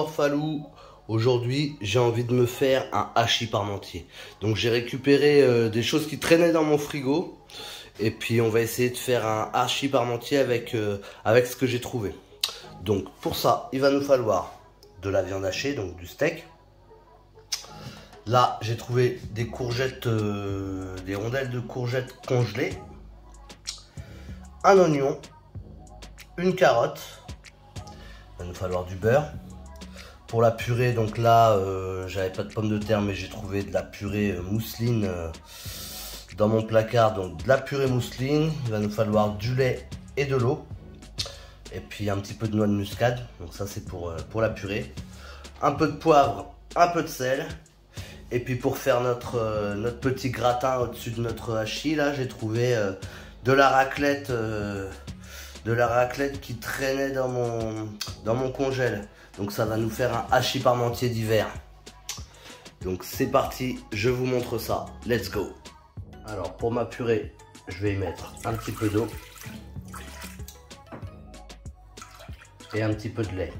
Bonjour Falou, aujourd'hui j'ai envie de me faire un hachis parmentier. Donc j'ai récupéré des choses qui traînaient dans mon frigo. Et puis on va essayer de faire un hachis parmentier avec ce que j'ai trouvé. Donc pour ça, il va nous falloir de la viande hachée, donc du steak. Là j'ai trouvé des courgettes, des rondelles de courgettes congelées. Un oignon, une carotte. Il va nous falloir du beurre. Pour la purée, donc là, j'avais pas de pommes de terre, mais j'ai trouvé de la purée mousseline dans mon placard. Donc de la purée mousseline, il va nous falloir du lait et de l'eau. Et puis un petit peu de noix de muscade, donc ça c'est pour la purée. Un peu de poivre, un peu de sel. Et puis pour faire notre petit gratin au-dessus de notre hachis, là, j'ai trouvé de la raclette qui traînait dans mon congèle. Donc ça va nous faire un hachis parmentier d'hiver. Donc c'est parti, je vous montre ça. Let's go. Alors pour ma purée, je vais y mettre un petit peu d'eau et un petit peu de lait.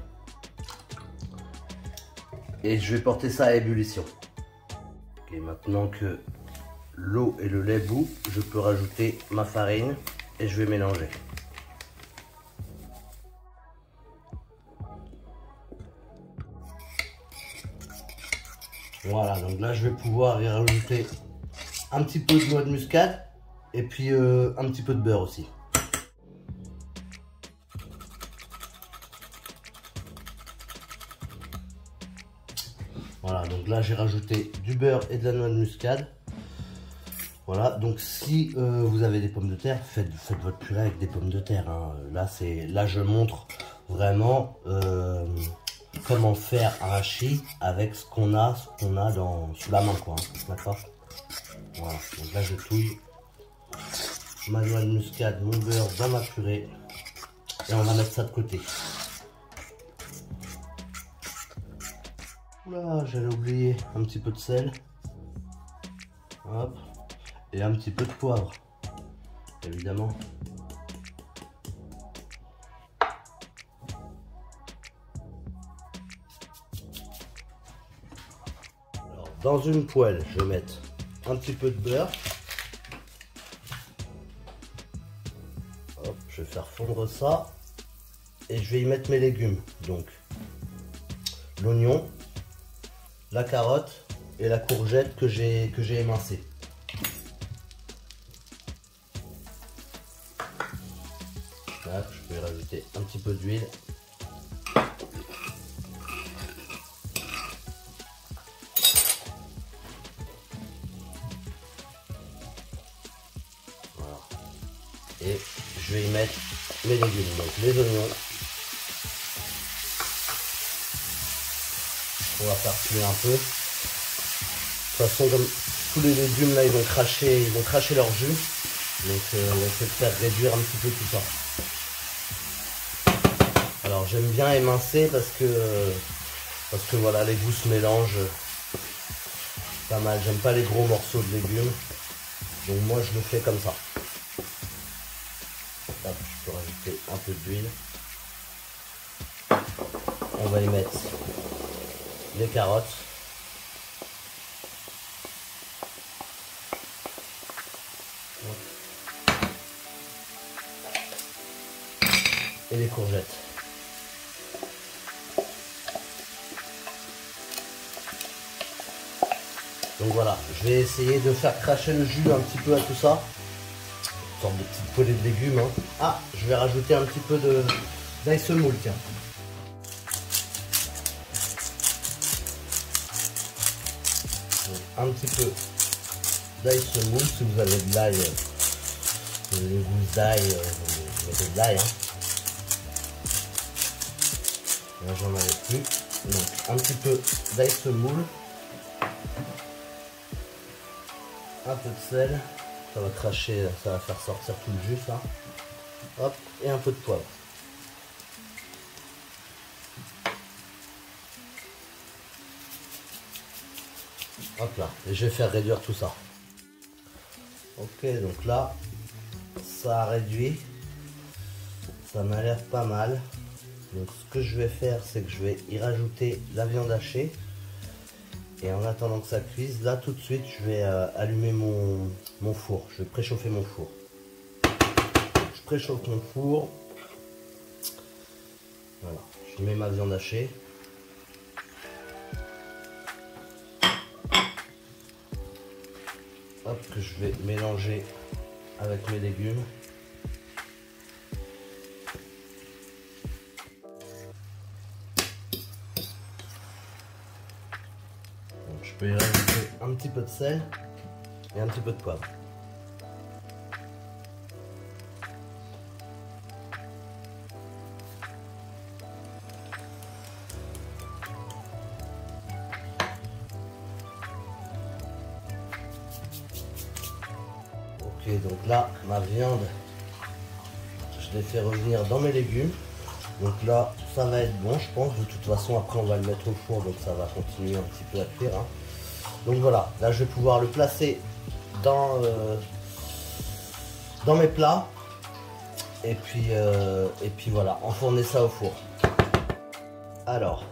Et je vais porter ça à ébullition. Et maintenant que l'eau et le lait bout, je peux rajouter ma farine et je vais mélanger. Voilà, donc là je vais pouvoir y rajouter un petit peu de noix de muscade et puis un petit peu de beurre aussi. Voilà, donc là j'ai rajouté du beurre et de la noix de muscade. Voilà, donc si vous avez des pommes de terre, faites votre purée avec des pommes de terre, hein. Là je montre vraiment comment faire un hachis avec ce qu'on a sous la main, quoi, hein. D'accord. Voilà, donc là je touille ma noix de muscade, mon beurre dans ma purée et on va mettre ça de côté. Oula, j'allais oublier un petit peu de sel. Hop. Et un petit peu de poivre, évidemment. Alors, dans une poêle, je vais mettre un petit peu de beurre. Hop, je vais faire fondre ça. Et je vais y mettre mes légumes. Donc, l'oignon, la carotte et la courgette que j'ai émincée. Là, je vais rajouter un petit peu d'huile. Voilà. Et je vais y mettre mes légumes, donc les oignons. On va faire cuire un peu. De toute façon, comme tous les légumes là, ils vont cracher leur jus. Donc on va essayer de faire réduire un petit peu tout ça. Alors j'aime bien émincer parce que voilà, les goûts se mélangent pas mal. J'aime pas les gros morceaux de légumes. Donc moi je le fais comme ça. Hop, je peux rajouter un peu d'huile. On va y mettre les carottes. Et les courgettes. Donc voilà, je vais essayer de faire cracher le jus un petit peu à tout ça. Une sorte de petite poêlée de légumes, hein. Ah, je vais rajouter un petit peu d'ail semoule, tiens. Donc, un petit peu d'ail semoule, si vous avez de l'ail, les gousses d'ail, vous mettez de l'ail, hein. Là j'en avais plus. Donc un petit peu d'ail semoule. Un peu de sel. Ça va cracher, ça va faire sortir tout le jus, ça. Hop, et un peu de poivre. Hop là, et je vais faire réduire tout ça. Ok, donc là, ça a réduit. Ça m'a l'air pas mal. Donc ce que je vais faire, c'est que je vais y rajouter la viande hachée. Et en attendant que ça cuise, là tout de suite, je vais allumer mon four. Je vais préchauffer mon four. Je préchauffe mon four. Voilà, je mets ma viande hachée. Hop, que je vais mélanger avec mes légumes. Donc, je peux y rajouter un petit peu de sel et un petit peu de poivre. Ok, donc là, ma viande, je l'ai fait revenir dans mes légumes. Donc là, ça va être bon, je pense. De toute façon, après, on va le mettre au four, donc ça va continuer un petit peu à cuire. Hein. Donc voilà, là, je vais pouvoir le placer dans mes plats. Et puis voilà, enfourner ça au four. Alors,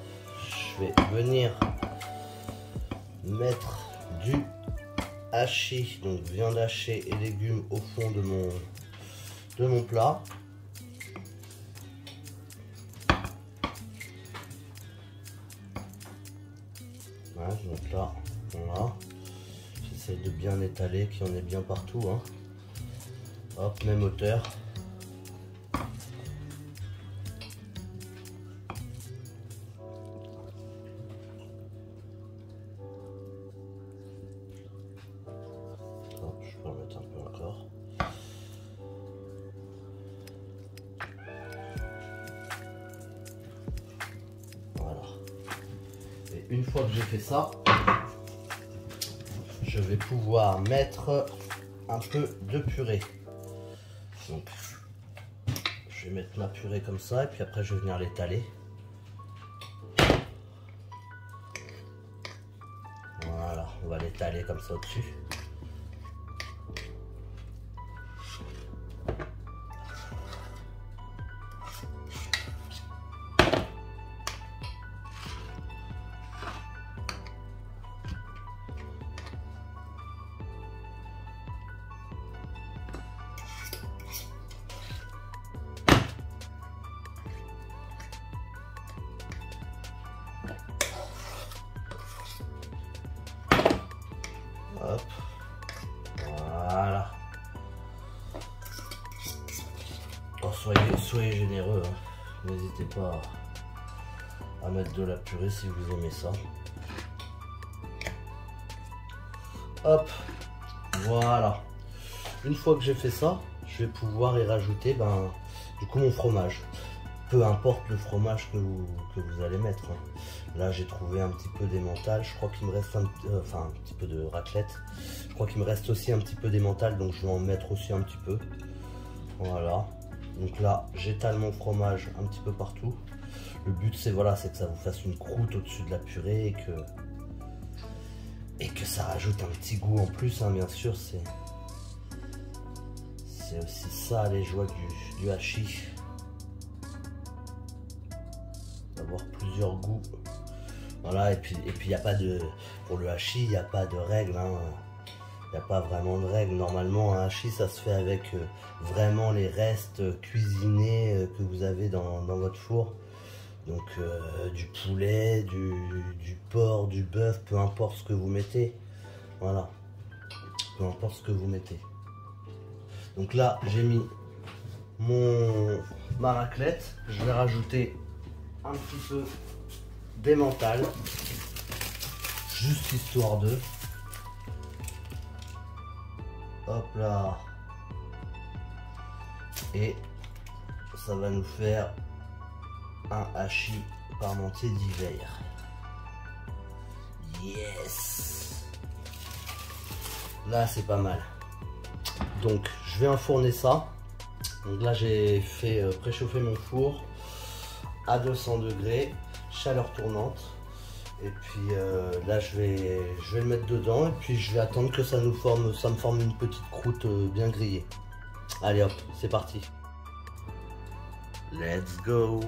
je vais venir mettre du hachis, donc viande hachée et légumes au fond de mon plat. Voilà, donc là, voilà. J'essaie de bien étaler, qu'il y en ait bien partout. Hein. Hop, même hauteur. Je peux en mettre un peu encore. Voilà. Et une fois que j'ai fait ça, je vais pouvoir mettre un peu de purée. Donc, je vais mettre ma purée comme ça et puis après je vais venir l'étaler. Voilà, on va l'étaler comme ça au-dessus. Hop, voilà. Oh, soyez généreux, hein. N'hésitez pas à mettre de la purée si vous aimez ça. Hop, voilà. Une fois que j'ai fait ça, je vais pouvoir y rajouter du coup mon fromage. Peu importe le fromage que vous allez mettre. Hein. Là, j'ai trouvé un petit peu d'emmental. Je crois qu'il me reste un petit peu de raclette. Je crois qu'il me reste aussi un petit peu d'emmental, donc je vais en mettre aussi un petit peu. Voilà. Donc là, j'étale mon fromage un petit peu partout. Le but, c'est que ça vous fasse une croûte au-dessus de la purée et que ça rajoute un petit goût en plus. Hein, bien sûr, c'est aussi ça les joies du hachis. D'avoir plusieurs goûts. Voilà, et puis il n'y a pas de... Pour le hachis, il n'y a pas de règle. Hein. Il n'y a pas vraiment de règle. Normalement, un hachis, ça se fait avec vraiment les restes cuisinés que vous avez dans votre four. Donc du poulet, du porc, du bœuf, peu importe ce que vous mettez. Voilà. Peu importe ce que vous mettez. Donc là, j'ai mis ma raclette. Je vais rajouter un petit peu d'emmental, juste histoire de. Hop là. Et ça va nous faire un hachis parmentier d'hiver. Yes. Là c'est pas mal. Donc je vais enfourner ça. Donc là j'ai fait préchauffer mon four à 200 degrés, chaleur tournante. Et puis là je vais le mettre dedans et puis je vais attendre que ça me forme une petite croûte bien grillée. Allez hop, c'est parti. Let's go.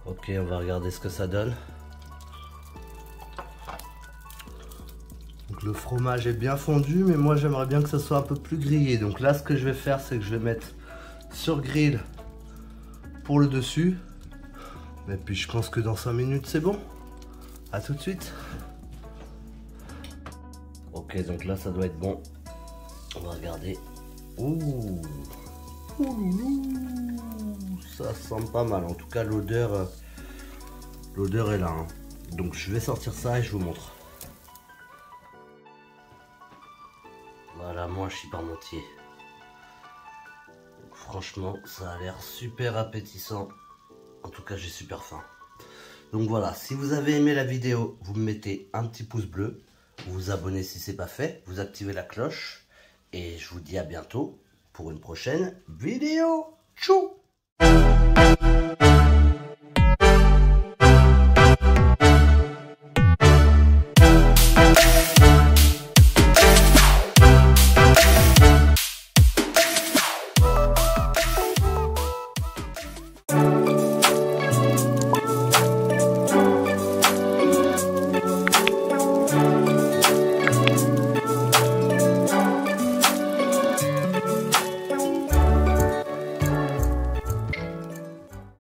Ok, on va regarder ce que ça donne. Donc le fromage est bien fondu, mais moi j'aimerais bien que ça soit un peu plus grillé. Donc là, ce que je vais faire, c'est que je vais mettre sur grill pour le dessus. Et puis je pense que dans 5 minutes, c'est bon. À tout de suite. Ok, donc là, ça doit être bon. On va regarder. Ouh, ça sent pas mal. En tout cas, l'odeur est là. Hein. Donc je vais sortir ça et je vous montre. Voilà, moi je suis parmentier. Donc, franchement, ça a l'air super appétissant. En tout cas, j'ai super faim. Donc voilà, si vous avez aimé la vidéo, vous me mettez un petit pouce bleu. Vous vous abonnez si ce n'est pas fait. Vous activez la cloche. Et je vous dis à bientôt pour une prochaine vidéo. Tchou!